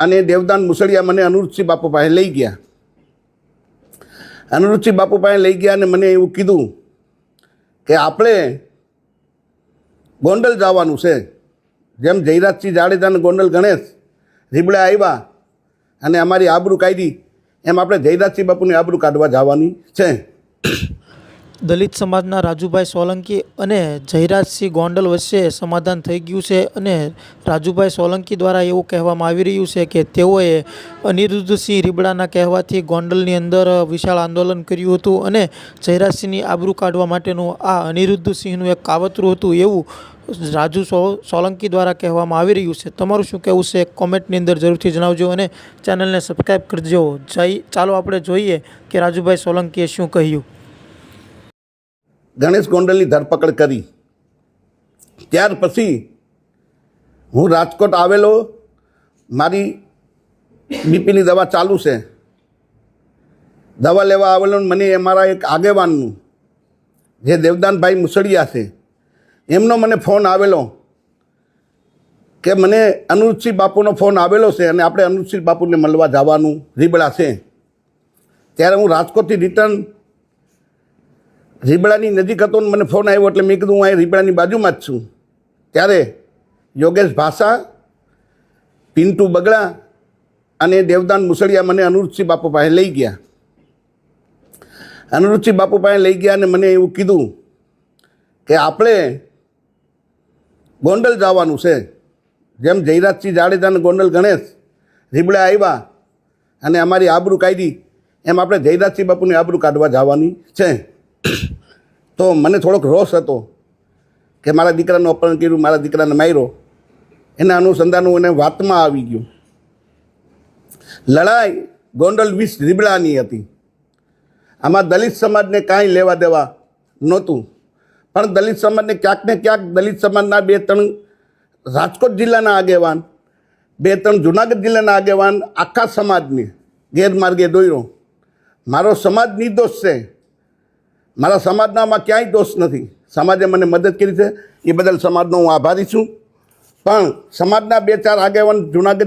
અને દેવદાન મુસળિયા મને અનિરુદ્ધસિંહ બાપુ પાસે લઈ ગયા. અનિરુદ્ધસિંહ બાપુ પાસે લઈ ગયા અને મને એવું કીધું કે આપણે ગોંડલ જવાનું છે. જેમ જયરાજસિંહ જાડેજા અને ગોંડલ ગણેશ રીબડા આવ્યા અને અમારી આબરૂ કાઢી, એમ આપણે જયરાજસિંહ બાપુની આબરૂ કાઢવા જવાની છે. દલિત સમાજના રાજુભાઈ સોલંકી અને જયરાજસિંહ ગોંડલ વચ્ચે સમાધાન થઈ ગયું છે અને રાજુભાઈ સોલંકી દ્વારા એવું કહેવામાં આવી રહ્યું છે કે તેઓએ અનિરુદ્ધસિંહ રીબડાના કહેવાથી ગોંડલની અંદર વિશાળ આંદોલન કર્યું હતું અને જયરાજસિંહની આબરૂ કાઢવા માટેનું આ અનિરુદ્ધસિંહનું એક કાવતરું હતું એવું રાજુ સોલંકી દ્વારા કહેવામાં આવી રહ્યું છે. તમારું શું કહેવું છે કોમેન્ટની અંદર જરૂરથી જણાવજો અને ચેનલને સબસ્ક્રાઈબ કરજો. ચાલો આપણે જોઈએ કે રાજુભાઈ સોલંકીએ શું કહ્યું. ગણેશ ગોંડલની ધરપકડ કરી ત્યાર પછી હું રાજકોટ આવેલો. મારી બીપીની દવા ચાલુ છે. દવા લેવા આવેલો. મને અમારા એક આગેવાનનું જે દેવદાનભાઈ મુસળિયા છે એમનો મને ફોન આવેલો કે મને અનિરુદ્ધસિંહ બાપુનો ફોન આવેલો છે અને આપણે અનિરુદ્ધસિંહ બાપુને મળવા જવાનું રીબડા છે. ત્યારે હું રાજકોટથી રિટર્ન રીબડાની નજીક હતો ને મને ફોન આવ્યો એટલે મેં કીધું હું અહીં રીબડાની બાજુમાં જ છું. ત્યારે યોગેશ ભાષા, પિન્ટુ બગડા અને દેવદાન મુસળિયા મને અનિરુદ્ધસિંહ બાપુ પાસે લઈ ગયા. અનિરુદ્ધસિંહ બાપુ પાસે લઈ ગયા અને મને એવું કીધું કે આપણે ગોંડલ જવાનું છે. જેમ જયરાજસિંહ જાડેજા અને ગોંડલ ગણેશ રીબડા આવ્યા અને અમારી આબરૂ કાઢી, એમ આપણે જયરાજસિંહ બાપુની આબરૂ કાઢવા જવાની છે. તો મને થોડોક રોષ હતો કે મારા દીકરાનું અપહરણ કર્યું, મારા દીકરાને માર્યો. એના અનુસંધાનું એને વાતમાં આવી ગયું. લડાઈ ગોંડલ 20 રીબડાની હતી. આમાં દલિત સમાજને કાંઈ લેવા દેવા નહોતું. પણ દલિત સમાજને ક્યાંક ને ક્યાંક દલિત સમાજના 2-3 રાજકોટ જિલ્લાના આગેવાન, 2-3 જુનાગઢ જિલ્લાના આગેવાન આખા સમાજને ગેરમાર્ગે દોર્યો. મારો સમાજ નિર્દોષ છે. મારા સમાજનામાં ક્યાંય દોષ નથી. સમાજે મને મદદ કરી છે, એ બદલ સમાજનો હું આભારી છું. પણ સમાજના 2-4 આગેવાન જુનાગઢ